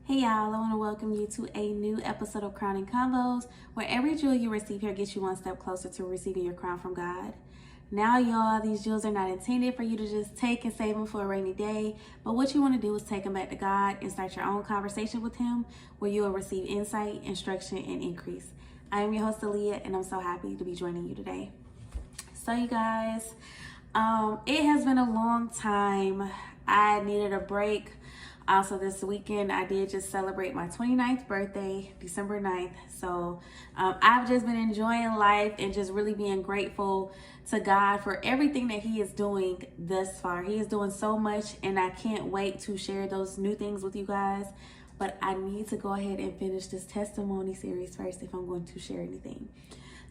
Hey y'all, I want to welcome you to a new episode of Crowning Convos, where every jewel you receive here gets you one step closer to receiving your crown from God. Now, y'all, these jewels are not intended for you to just take and save them for a rainy day, but what you want to do is take them back to God and start your own conversation with Him, where you will receive insight, instruction, and increase. I am your host, Aaliyah, and I'm so happy to be joining you today. So, you guys, it has been a long time. I needed a break. Also, this weekend, I did just celebrate my 29th birthday, December 9th. So I've just been enjoying life and just really being grateful to God for everything that He is doing thus far. He is doing so much, and I can't wait to share those new things with you guys. But I need to go ahead and finish this testimony series first if I'm going to share anything.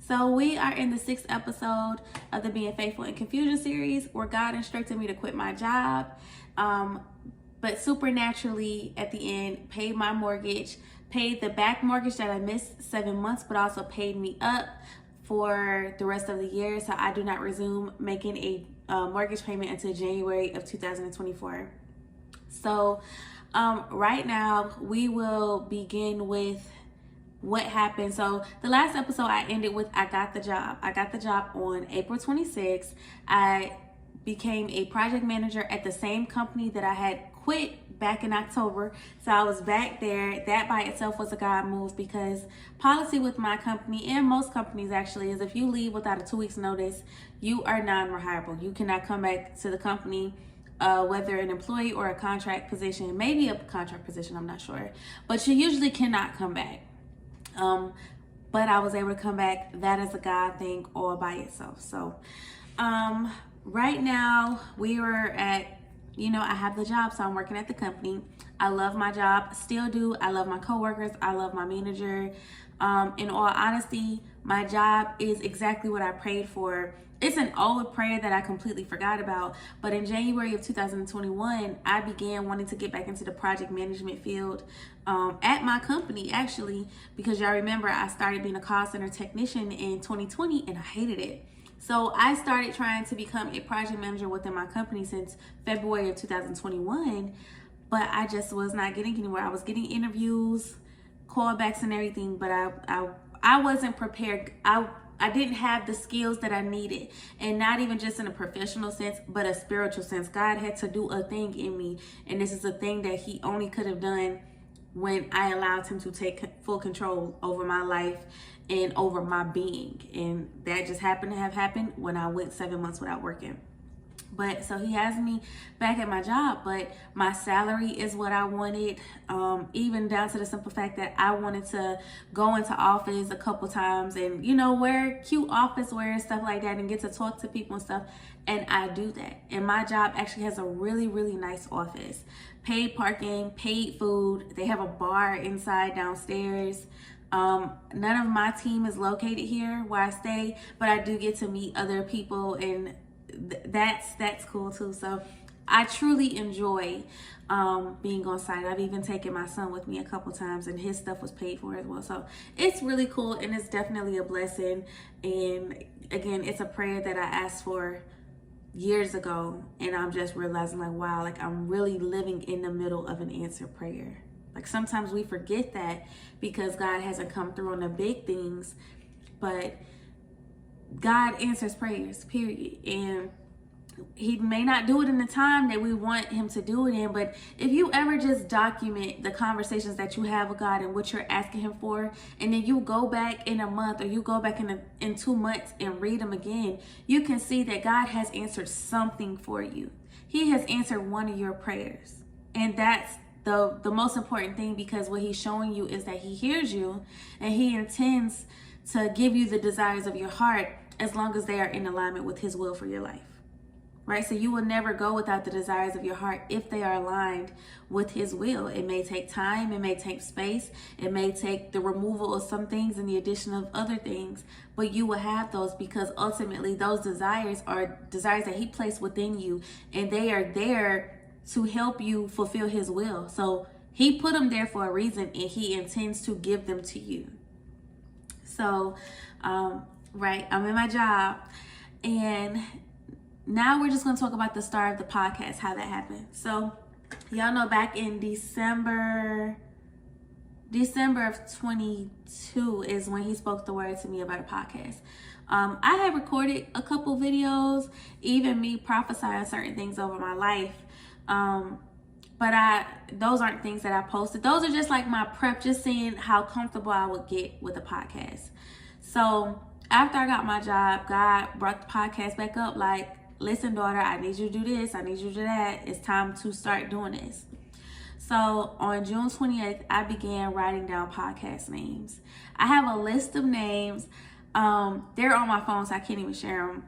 So we are in the 6th episode of the Being Faithful in Confusion series, where God instructed me to quit my job. But supernaturally at the end paid my mortgage, paid the back mortgage that I missed 7 months, but also paid me up for the rest of the year. So I do not resume making a mortgage payment until January of 2024. So right now we will begin with what happened. So the last episode I ended with I got the job. I got the job on April 26th. I became a project manager at the same company that I had quit back in October. So I was back there. That by itself was a God move, because policy with my company and most companies actually is if you leave without a 2 weeks notice, you are non-rehireable. You cannot come back to the company, whether an employee or a contract position, maybe a contract position, I'm not sure, but you usually cannot come back. But I was able to come back. That is a God thing all by itself. So right now we are at, I have the job, so I'm working at the company. I love my job, still do. I love my coworkers. I love my manager. In all honesty, my job is exactly what I prayed for. It's an old prayer that I completely forgot about, but in January of 2021, I began wanting to get back into the project management field at my company, actually, because y'all remember I started being a call center technician in 2020 and I hated it. So I started trying to become a project manager within my company since February of 2021, but I just was not getting anywhere. I was getting interviews, callbacks and everything, but I wasn't prepared. I didn't have the skills that I needed, and not even just in a professional sense, but a spiritual sense. God had to do a thing in me, and this is a thing that He only could have done when I allowed Him to take full control over my life and over my being. And that just happened to have happened when I went 7 months without working. But so He has me back at my job, but my salary is what I wanted, even down to the simple fact that I wanted to go into office a couple times and, wear cute office wear and stuff like that and get to talk to people and stuff. And I do that. And my job actually has a really, really nice office. Paid parking, paid food. They have a bar inside downstairs. None of my team is located here where I stay, but I do get to meet other people, and that's cool too. So I truly enjoy being on site. I've even taken my son with me a couple times, and his stuff was paid for as well. So it's really cool, and it's definitely a blessing. And again, it's a prayer that I asked for years ago, and I'm just realizing wow, I'm really living in the middle of an answered prayer. Sometimes we forget that because God hasn't come through on the big things, but God answers prayers, period. And He may not do it in the time that we want Him to do it in, but if you ever just document the conversations that you have with God and what you're asking Him for, and then you go back in a month or you go back in 2 months and read them again, you can see that God has answered something for you. He has answered one of your prayers. And that's the most important thing, because what He's showing you is that He hears you and He intends to give you the desires of your heart as long as they are in alignment with His will for your life. Right? So you will never go without the desires of your heart if they are aligned with His will. It may take time, it may take space, it may take the removal of some things and the addition of other things, but you will have those, because ultimately those desires are desires that He placed within you, and they are there to help you fulfill His will. So He put them there for a reason, and He intends to give them to you. So, right, I'm in my job, and now we're just going to talk about the start of the podcast, how that happened. So y'all know back in December December of 22 is when he spoke the word to me about a podcast. I had recorded a couple videos, even me prophesying certain things over my life. But those aren't things that I posted. Those are just like my prep, just seeing how comfortable I would get with a podcast. So after I got my job, God brought the podcast back up like, listen, daughter, I need you to do this. I need you to do that. It's time to start doing this. So on June 28th, I began writing down podcast names. I have a list of names. They're on my phone, so I can't even share them.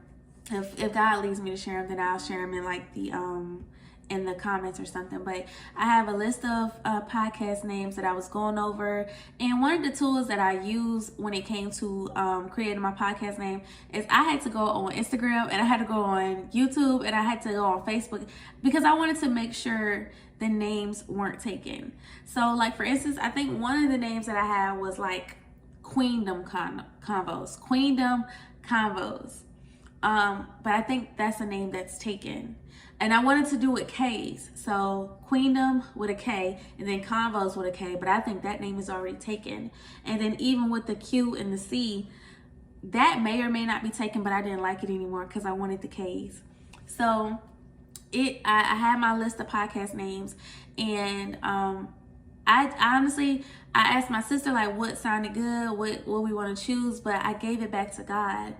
If God leads me to share them, then I'll share them in like in the comments or something. But I have a list of podcast names that I was going over, and one of the tools that I use when it came to creating my podcast name is I had to go on Instagram, and I had to go on YouTube, and I had to go on Facebook, because I wanted to make sure the names weren't taken. So like, for instance, I think one of the names that I had was like Queendom Convos. But I think that's a name that's taken. And I wanted to do it K's. So Queendom with a K, and then Convos with a K, but I think that name is already taken. And then even with the Q and the C, that may or may not be taken, but I didn't like it anymore because I wanted the K's. So I had my list of podcast names, and I honestly asked my sister like what sounded good, what we want to choose, but I gave it back to God.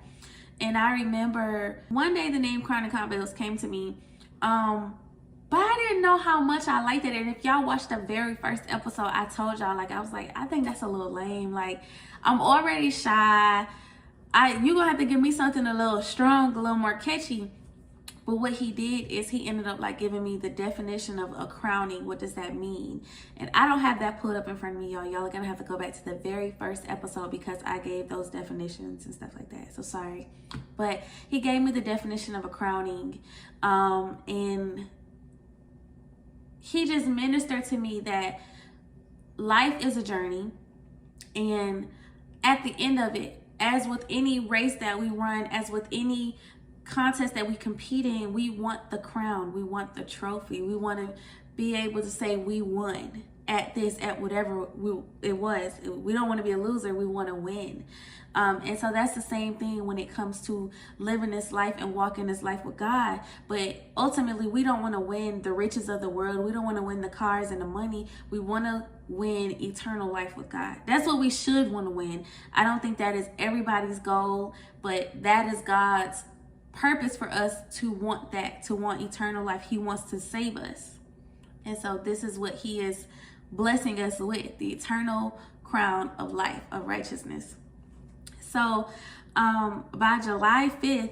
And I remember one day the name Crowning Convos came to me, but I didn't know how much I liked it. And if y'all watched the very first episode, I told y'all, like, I was like, I think that's a little lame. Like, I'm already shy. You're gonna have to give me something a little strong, a little more catchy. But what he did is he ended up like giving me the definition of a crowning. What does that mean? And I don't have that pulled up in front of me, y'all. Y'all are gonna have to go back to the very first episode because I gave those definitions and stuff like that. So sorry. But he gave me the definition of a crowning. And he just ministered to me that life is a journey. And at the end of it, as with any race that we run, as with any contest that we compete in, we want the crown, we want the trophy, we want to be able to say we won at this, at whatever it was. We don't want to be a loser, we want to win. And so that's the same thing when it comes to living this life and walking this life with God. But ultimately, we don't want to win the riches of the world. We don't want to win the cars and the money. We want to win eternal life with God. That's what we should want to win. I don't think that is everybody's goal, but that is God's purpose for us to want that, to want eternal life. He wants to save us. And so this is what he is blessing us with, the eternal crown of life, of righteousness. So by July 5th,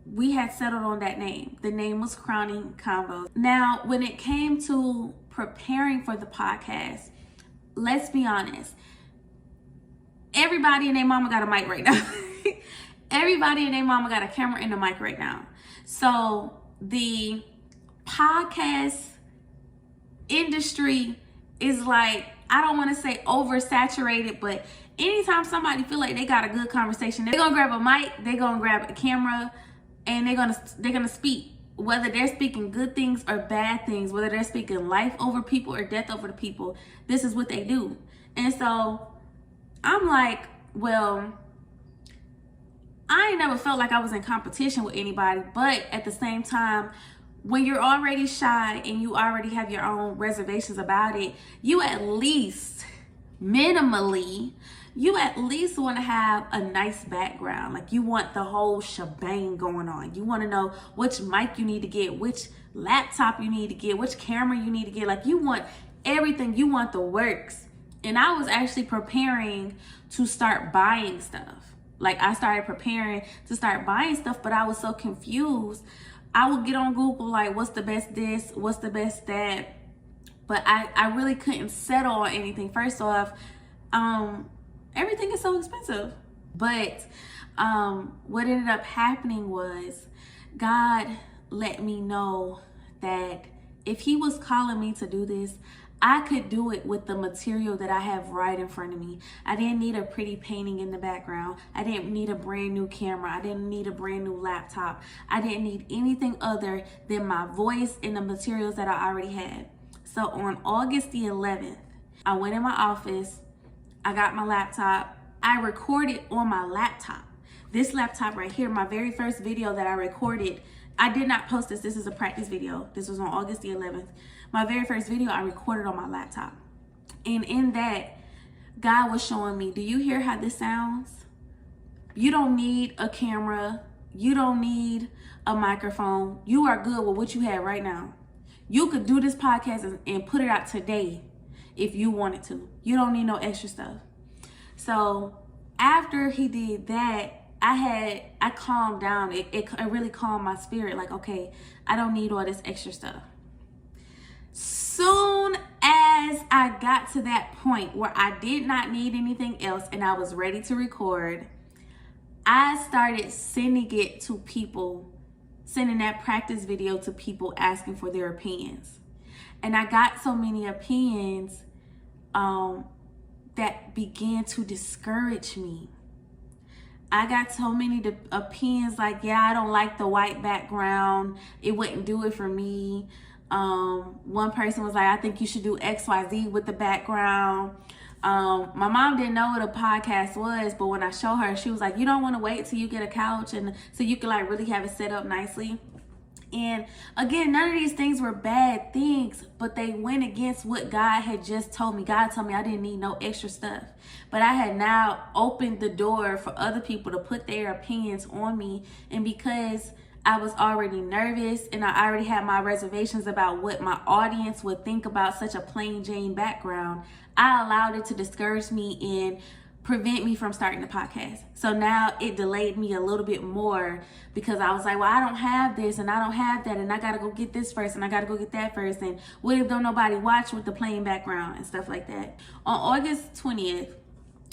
we had settled on that name. The name was Crowning Convos. Now, when it came to preparing for the podcast, let's be honest, everybody and their mama got a mic right now. Everybody and their mama got a camera and a mic right now. So the podcast industry is like, I don't want to say oversaturated, but anytime somebody feel like they got a good conversation, they're gonna grab a mic, they're gonna grab a camera, and they're gonna speak. Whether they're speaking good things or bad things, whether they're speaking life over people or death over the people, this is what they do. And so I'm like, well, I ain't never felt like I was in competition with anybody, but at the same time, when you're already shy and you already have your own reservations about it, you at least, minimally, you at least want to have a nice background. Like, you want the whole shebang going on. You want to know which mic you need to get, which laptop you need to get, which camera you need to get. Like, you want everything. You want the works. And I was actually preparing to start buying stuff. Like, I started preparing to start buying stuff, but I was so confused. I would get on Google, like, what's the best this, what's the best that? But I really couldn't settle on anything. First off, everything is so expensive. But what ended up happening was God let me know that if he was calling me to do this, I could do it with the material that I have right in front of me. I didn't need a pretty painting in the background. I didn't need a brand new camera. I didn't need a brand new laptop. I didn't need anything other than my voice and the materials that I already had. So on August the 11th, I went in my office, I got my laptop, I recorded on my laptop. This laptop right here, my very first video that I recorded, I did not post this. This is a practice video. This was on August the 11th. My very first video I recorded on my laptop. And in that, God was showing me, do you hear how this sounds? You don't need a camera. You don't need a microphone. You are good with what you have right now. You could do this podcast and put it out today if you wanted to. You don't need no extra stuff. So after he did that, I calmed down. It really calmed my spirit. Like, okay, I don't need all this extra stuff. Soon as I got to that point where I did not need anything else and I was ready to record, I started sending it to people, sending that practice video to people asking for their opinions. And I got so many opinions that began to discourage me. I got so many opinions like, yeah, I don't like the white background. It wouldn't do it for me. One person was like, I think you should do XYZ with the background. My mom didn't know what a podcast was, but when I showed her, she was like, you don't want to wait till you get a couch and so you can like really have it set up nicely. And again, none of these things were bad things, but they went against what God had just told me. God told me I didn't need no extra stuff. But I had now opened the door for other people to put their opinions on me. And because I was already nervous and I already had my reservations about what my audience would think about such a plain Jane background, I allowed it to discourage me and prevent me from starting the podcast. So now it delayed me a little bit more because I was like, well, I don't have this and I don't have that and I gotta go get this first and I gotta go get that first, and what if don't nobody watch with the plain background and stuff like that. On August 20th,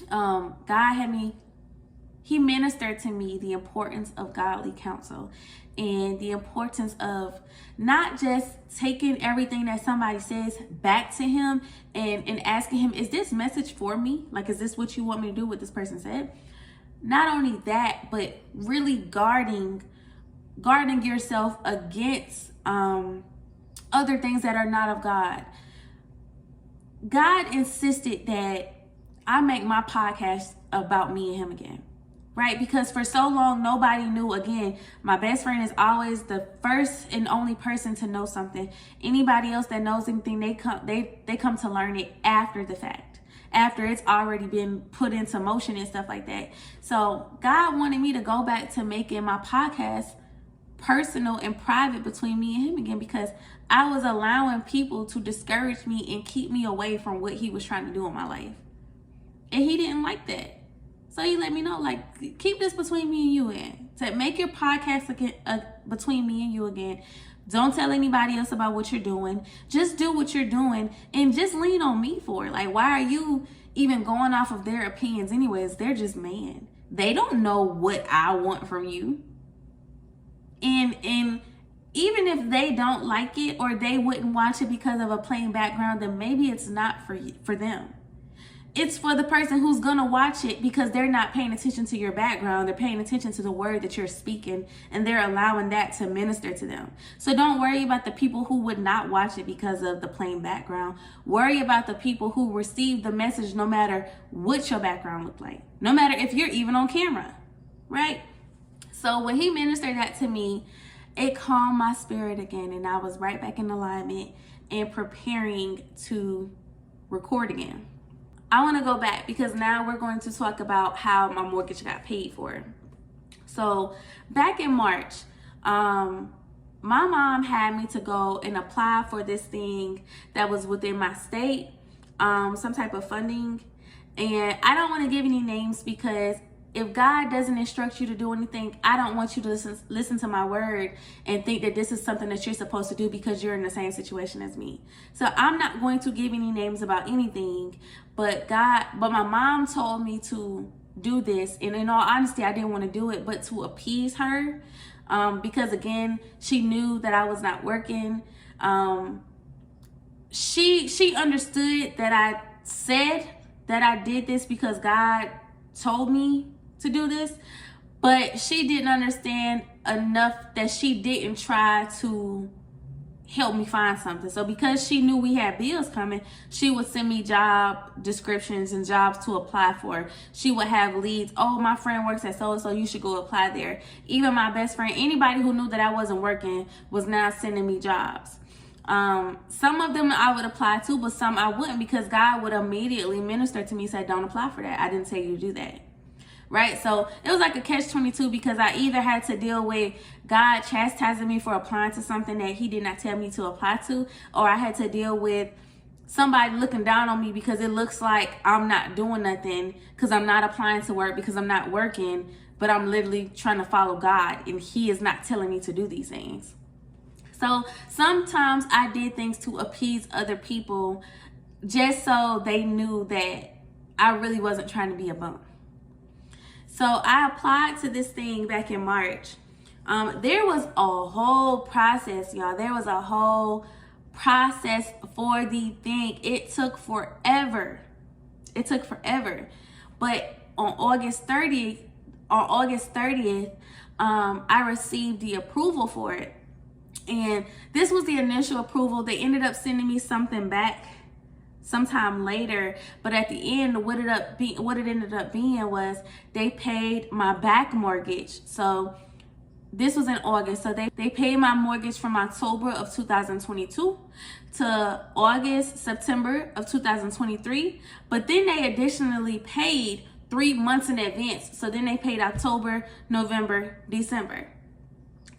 God had me, he ministered to me the importance of godly counsel and the importance of not just taking everything that somebody says back to him and asking him, is this message for me? Like, is this what you want me to do, what this person said? Not only that, but really guarding yourself against other things that are not of God. God insisted that I make my podcast about me and him again. Right? Because for so long, nobody knew. Again, my best friend is always the first and only person to know something. Anybody else that knows anything, they come to learn it after the fact, after it's already been put into motion and stuff like that. So God wanted me to go back to making my podcast personal and private between me and him again, because I was allowing people to discourage me and keep me away from what he was trying to do in my life. And he didn't like that. So he let me know, like, keep this between me and you again. To make your podcast again, between me and you again. Don't tell anybody else about what you're doing. Just do what you're doing and just lean on me for it. Like, why are you even going off of their opinions anyways? They're just man. They don't know what I want from you. And even if they don't like it or they wouldn't watch it because of a plain background, then maybe it's not for them. It's for the person who's going to watch it because they're not paying attention to your background. They're paying attention to the word that you're speaking, and they're allowing that to minister to them. So don't worry about the people who would not watch it because of the plain background. Worry about the people who receive the message no matter what your background looked like. No matter if you're even on camera, right? So when he ministered that to me, it calmed my spirit again, and I was right back in alignment and preparing to record again. I want to go back because now we're going to talk about how my mortgage got paid for. So back in March, my mom had me to go and apply for this thing that was within my state, some type of funding. And I don't want to give any names because if God doesn't instruct you to do anything, I don't want you to listen to my word and think that this is something that you're supposed to do because you're in the same situation as me. So I'm not going to give any names about anything, but my mom told me to do this. And in all honesty, I didn't want to do it, but to appease her, because again, she knew that I was not working. She understood that I said that I did this because God told me to do this, but she didn't understand enough that she didn't try to help me find something. So because she knew we had bills coming, she would send me job descriptions and jobs to apply for. She would have leads. Oh, my friend works at so-and-so, you should go apply there. Even my best friend, anybody who knew that I wasn't working, was now sending me jobs. Some of them I would apply to, but some I wouldn't, because God would immediately minister to me, say, don't apply for that. I didn't tell you to do that. Right? So it was like a catch-22, because I either had to deal with God chastising me for applying to something that he did not tell me to apply to, or I had to deal with somebody looking down on me because it looks like I'm not doing nothing because I'm not applying to work, because I'm not working, but I'm literally trying to follow God and he is not telling me to do these things. So sometimes I did things to appease other people just so they knew that I really wasn't trying to be a bum. So I applied to this thing back in March. There was a whole process, y'all. There was a whole process for the thing. It took forever. It took forever. But on August 30th, I received the approval for it. And this was the initial approval. They ended up sending me something back sometime later, but at the end, what it ended up being was they paid my back mortgage. So this was in August. So they paid my mortgage from October of 2022 to September of 2023. But then they additionally paid 3 months in advance. So then they paid October, November, December.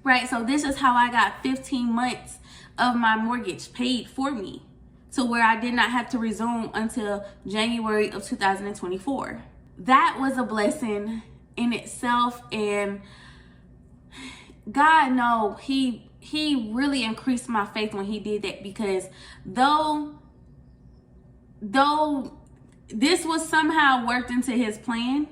Right? So this is how I got 15 months of my mortgage paid for me, to where I did not have to resume until January of 2024. That was a blessing in itself, and God knows he really increased my faith when he did that, because though this was somehow worked into his plan,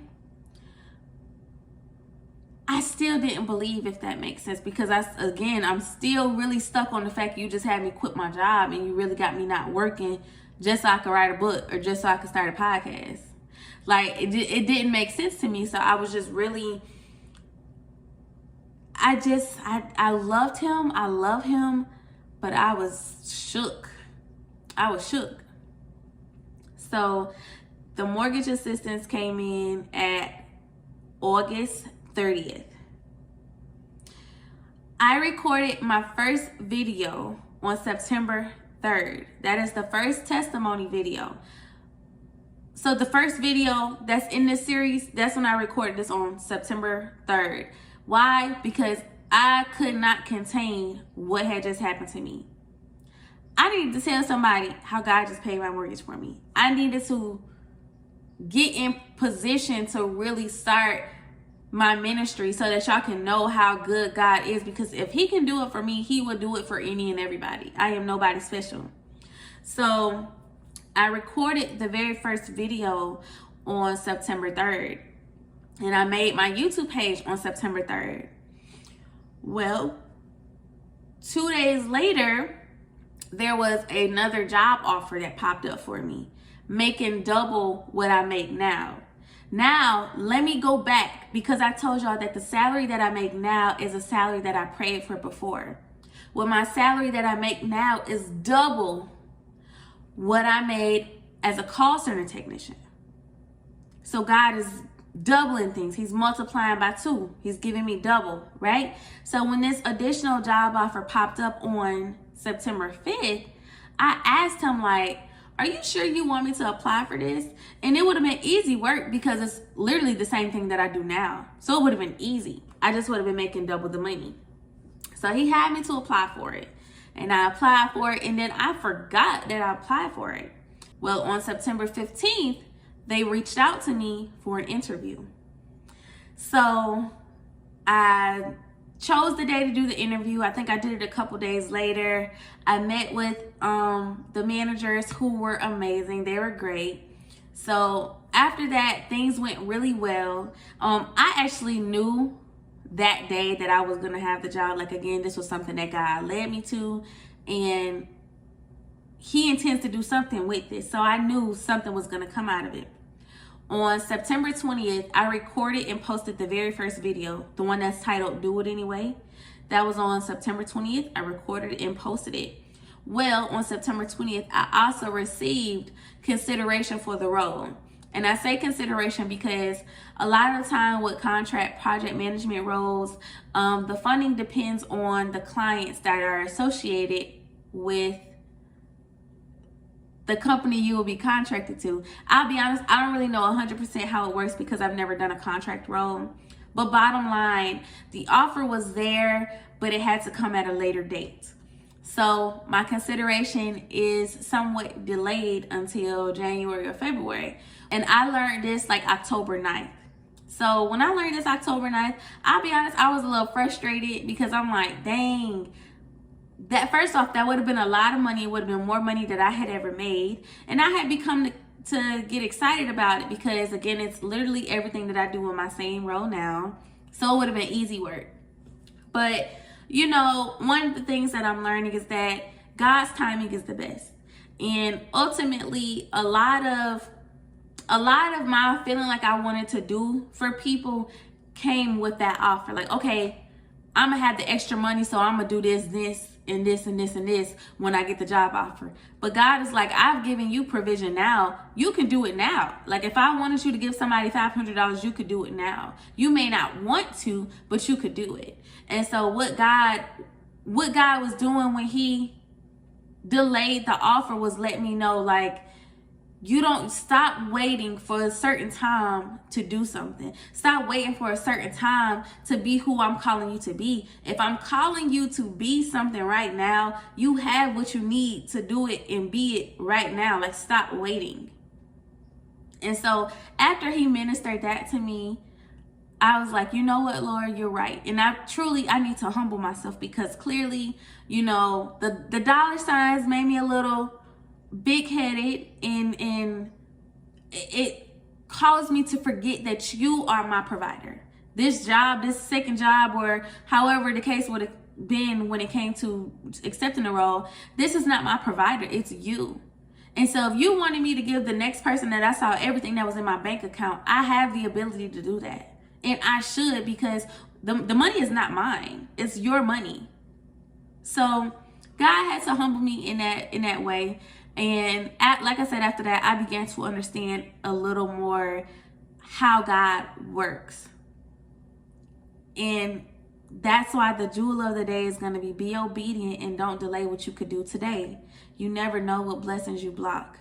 I still didn't believe, if that makes sense, because I'm still really stuck on the fact you just had me quit my job and you really got me not working just so I could write a book or just so I could start a podcast. Like, it didn't make sense to me. So I was just really, I loved him. I love him, but I was shook. So the mortgage assistance came in at August 30th. I recorded my first video on September 3rd. That is the first testimony video. So the first video that's in this series, that's when I recorded this on September 3rd. Why? Because I could not contain what had just happened to me. I needed to tell somebody how God just paid my mortgage for me. I needed to get in position to really start my ministry so that y'all can know how good God is, because if he can do it for me, he would do it for any and everybody. I am nobody special. So I recorded the very first video on September 3rd, and I made my YouTube page on September 3rd. Well, 2 days later, there was another job offer that popped up for me, making double what I make now. Now, let me go back, because I told y'all that the salary that I make now is a salary that I prayed for before. Well, my salary that I make now is double what I made as a call center technician. So God is doubling things. He's multiplying by 2. He's giving me double, right? So when this additional job offer popped up on September 5th, I asked him, like, are you sure you want me to apply for this? And it would have been easy work, because it's literally the same thing that I do now. So it would have been easy. I just would have been making double the money. So he had me to apply for it. And I applied for it, and then I forgot that I applied for it. Well, on September 15th, they reached out to me for an interview. So I chose the day to do the interview. I think I did it a couple days later. I met with the managers, who were amazing. They were great. So after that, things went really well. I actually knew that day that I was going to have the job. Like, again, this was something that God led me to, and he intends to do something with this. So I knew something was going to come out of it. On September 20th, I recorded and posted the very first video, the one that's titled Do It Anyway. That was on September 20th. I recorded it and posted it. Well, on September 20th, I also received consideration for the role. And I say consideration because a lot of the time with contract project management roles, the funding depends on the clients that are associated with the company you will be contracted to. I'll be honest, I don't really know 100% how it works because I've never done a contract role. But bottom line, the offer was there, but it had to come at a later date. So my consideration is somewhat delayed until January or February. And I learned this like October 9th. So when I learned this October 9th, I'll be honest, I was a little frustrated because I'm like, dang, that first off, that would have been a lot of money. It would have been more money that I had ever made. And I had become to get excited about it because, again, it's literally everything that I do in my same role now. So it would have been easy work. But, you know, one of the things that I'm learning is that God's timing is the best. And ultimately, a lot of my feeling like I wanted to do for people came with that offer. Like, okay, I'm going to have the extra money, so I'm going to do this, and this, and this, and this when I get the job offer. But God is like, I've given you provision now. You can do it now. Like, if I wanted you to give somebody $500, you could do it now. You may not want to, but you could do it. And so what God was doing when he delayed the offer was letting me know, like, you don't stop waiting for a certain time to do something. Stop waiting for a certain time to be who I'm calling you to be. If I'm calling you to be something right now, you have what you need to do it and be it right now. Like, stop waiting. And so after he ministered that to me, I was like, you know what, Lord, you're right. And I need to humble myself because clearly, you know, the dollar signs made me a little big-headed, and it caused me to forget that you are my provider. This job, this second job, or however the case would have been when it came to accepting the role, this is not my provider, it's you. And so if you wanted me to give the next person that I saw everything that was in my bank account, I have the ability to do that. And I should, because the money is not mine, it's your money. So God had to humble me in that way. And like I said, after that, I began to understand a little more how God works. And that's why the jewel of the day is going to be obedient and don't delay what you could do today. You never know what blessings you block.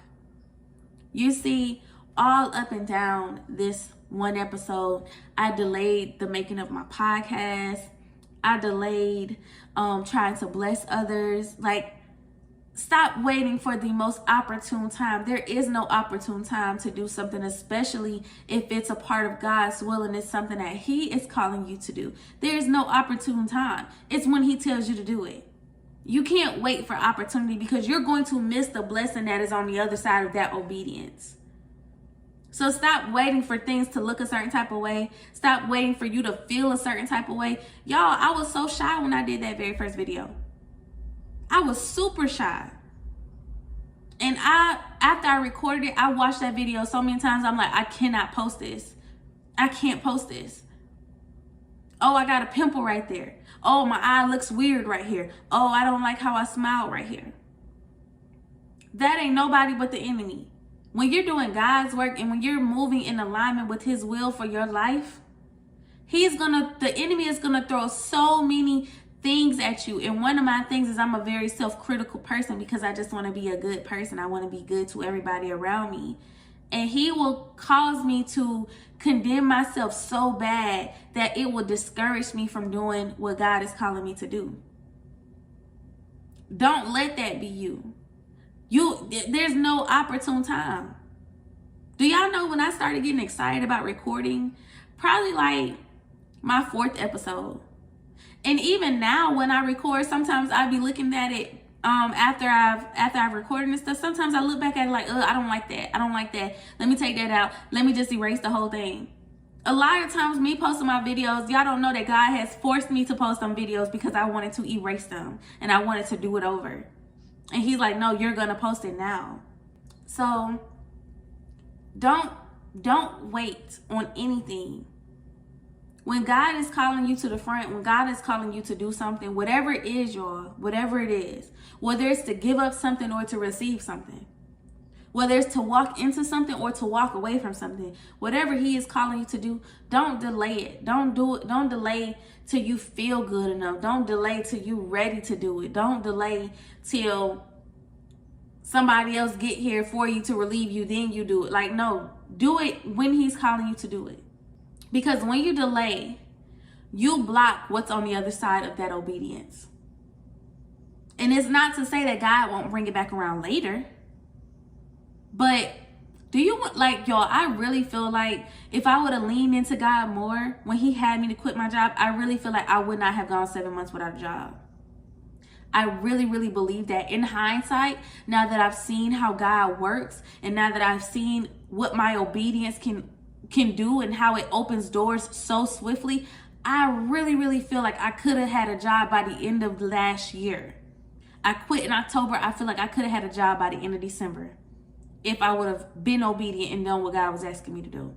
You see, all up and down this one episode, I delayed the making of my podcast. I delayed trying to bless others. Like, stop waiting for the most opportune time. There is no opportune time to do something, especially if it's a part of God's will and it's something that he is calling you to do. There is no opportune time. It's when he tells you to do it. You can't wait for opportunity because you're going to miss the blessing that is on the other side of that obedience. So stop waiting for things to look a certain type of way. Stop waiting for you to feel a certain type of way. Y'all, I was so shy when I did that very first video. I was super shy. And after I recorded it, I watched that video so many times. I'm like, I cannot post this. I can't post this. Oh, I got a pimple right there. Oh, my eye looks weird right here. Oh, I don't like how I smile right here. That ain't nobody but the enemy. When you're doing God's work and when you're moving in alignment with his will for your life, the enemy is gonna throw so many things at you. And one of my things is I'm a very self-critical person because I just want to be a good person. I want to be good to everybody around me. And he will cause me to condemn myself so bad that it will discourage me from doing what God is calling me to do. Don't let that be you. There's no opportune time. Do y'all know when I started getting excited about recording? Probably like my 4th episode. And even now when I record, sometimes I'll be looking at it after I've recorded and stuff. Sometimes I look back at it like, I don't like that. I don't like that. Let me take that out. Let me just erase the whole thing. A lot of times me posting my videos, y'all don't know that God has forced me to post some videos because I wanted to erase them and I wanted to do it over. And he's like, no, you're going to post it now. So don't wait on anything. When God is calling you to the front, when God is calling you to do something, whatever it is, y'all, whatever it is, whether it's to give up something or to receive something, whether it's to walk into something or to walk away from something, whatever he is calling you to do, don't delay it. Don't do it. Don't delay till you feel good enough. Don't delay till you ready to do it. Don't delay till somebody else get here for you to relieve you, then you do it. Like, no, do it when he's calling you to do it. Because when you delay, you block what's on the other side of that obedience. And it's not to say that God won't bring it back around later. But do you want, like, y'all, I really feel like if I would have leaned into God more when he had me to quit my job, I really feel like I would not have gone 7 months without a job. I really, really believe that in hindsight, now that I've seen how God works and now that I've seen what my obedience can do and how it opens doors so swiftly, I really, really feel like I could have had a job by the end of last year. I quit in October. I feel like I could have had a job by the end of December if I would have been obedient and done what God was asking me to do.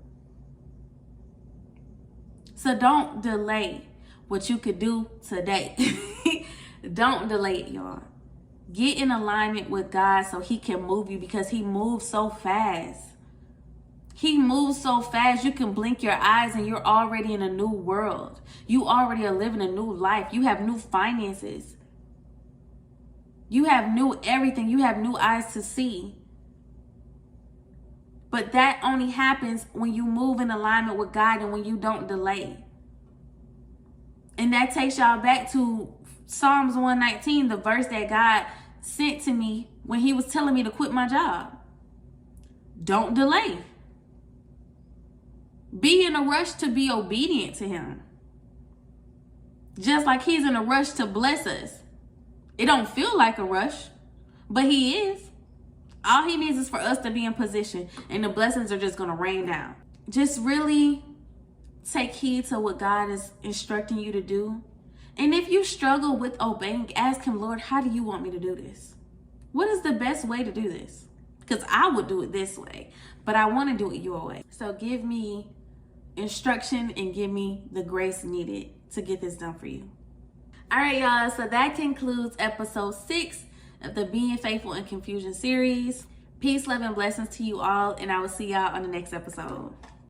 So don't delay what you could do today. Don't delay it, y'all. Get in alignment with God so he can move you, because he moves so fast. He moves so fast, you can blink your eyes and you're already in a new world. You already are living a new life. You have new finances. You have new everything. You have new eyes to see. But that only happens when you move in alignment with God and when you don't delay. And that takes y'all back to Psalms 119, the verse that God sent to me when he was telling me to quit my job. Don't delay. Be in a rush to be obedient to him. Just like he's in a rush to bless us. It don't feel like a rush, but he is. All he needs is for us to be in position, and the blessings are just going to rain down. Just really take heed to what God is instructing you to do. And if you struggle with obeying, ask him, Lord, how do you want me to do this? What is the best way to do this? Because I would do it this way, but I want to do it your way. So give me instruction and give me the grace needed to get this done for you. All right, y'all. So that concludes episode 6 of the Being Faithful in Confusion series. Peace, love, and blessings to you all, and I will see y'all on the next episode.